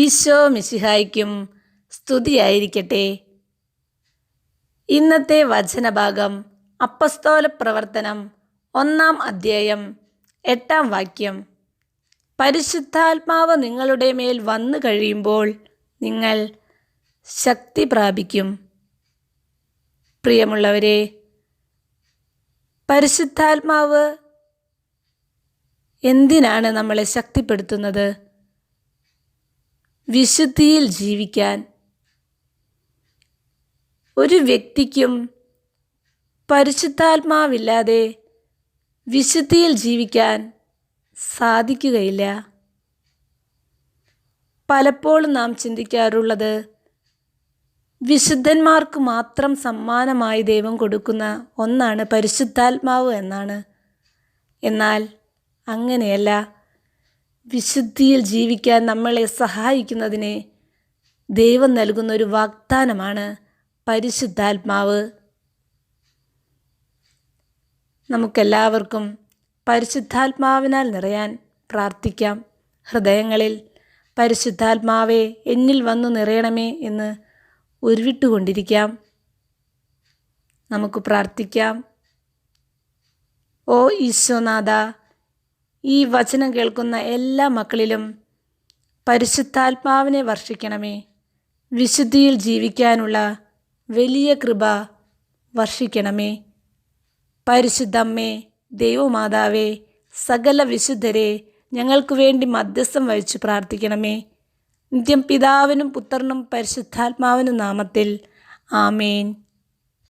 ഈശോ മിശിഹായ്ക്കും സ്തുതിയായിരിക്കട്ടെ. ഇന്നത്തെ വചനഭാഗം അപ്പസ്തോല പ്രവർത്തനം 1-ാം അധ്യായം 8-ാം വാക്യം. പരിശുദ്ധാത്മാവ് നിങ്ങളുടെ മേൽ വന്നു കഴിയുമ്പോൾ നിങ്ങൾ ശക്തി പ്രാപിക്കും. പ്രിയമുള്ളവരെ, പരിശുദ്ധാത്മാവ് എന്തിനാണ് നമ്മളെ ശക്തിപ്പെടുത്തുന്നത്? വിശുദ്ധിയിൽ ജീവിക്കാൻ. ഒരു വ്യക്തിക്കും പരിശുദ്ധാത്മാവില്ലാതെ വിശുദ്ധിയിൽ ജീവിക്കാൻ സാധിക്കുകയില്ല. പലപ്പോഴും നാം ചിന്തിക്കാറുള്ളത് വിശുദ്ധന്മാർക്ക് മാത്രം സമ്മാനമായി ദൈവം കൊടുക്കുന്ന ഒന്നാണ് പരിശുദ്ധാത്മാവ് എന്നാണ്. എന്നാൽ അങ്ങനെയല്ല. വിശുദ്ധിയിൽ ജീവിക്കാൻ നമ്മളെ സഹായിക്കുന്നതിന് ദൈവം നൽകുന്ന ഒരു വാഗ്ദാനമാണ് പരിശുദ്ധാത്മാവ്. നമുക്കെല്ലാവർക്കും പരിശുദ്ധാത്മാവിനാൽ നിറയാൻ പ്രാർത്ഥിക്കാം. ഹൃദയങ്ങളിൽ പരിശുദ്ധാത്മാവേ എന്നിൽ വന്നു നിറയണമേ എന്ന് ഉരുവിട്ടുകൊണ്ടിരിക്കാം. നമുക്ക് പ്രാർത്ഥിക്കാം. ഓ ഈശോനാഥ, ഈ വചനം കേൾക്കുന്ന എല്ലാ മക്കളിലും പരിശുദ്ധാത്മാവിനെ വർഷിക്കണമേ. വിശുദ്ധിയിൽ ജീവിക്കാനുള്ള വലിയ കൃപ വർഷിക്കണമേ. പരിശുദ്ധമ്മേ, ദൈവമാതാവേ, സകല വിശുദ്ധരെ ഞങ്ങൾക്ക് വേണ്ടി മധ്യസ്ഥം വഹിച്ചു പ്രാർത്ഥിക്കണമേ. നിത്യം പിതാവിനും പുത്രനും പരിശുദ്ധാത്മാവിനും നാമത്തിൽ ആമേൻ.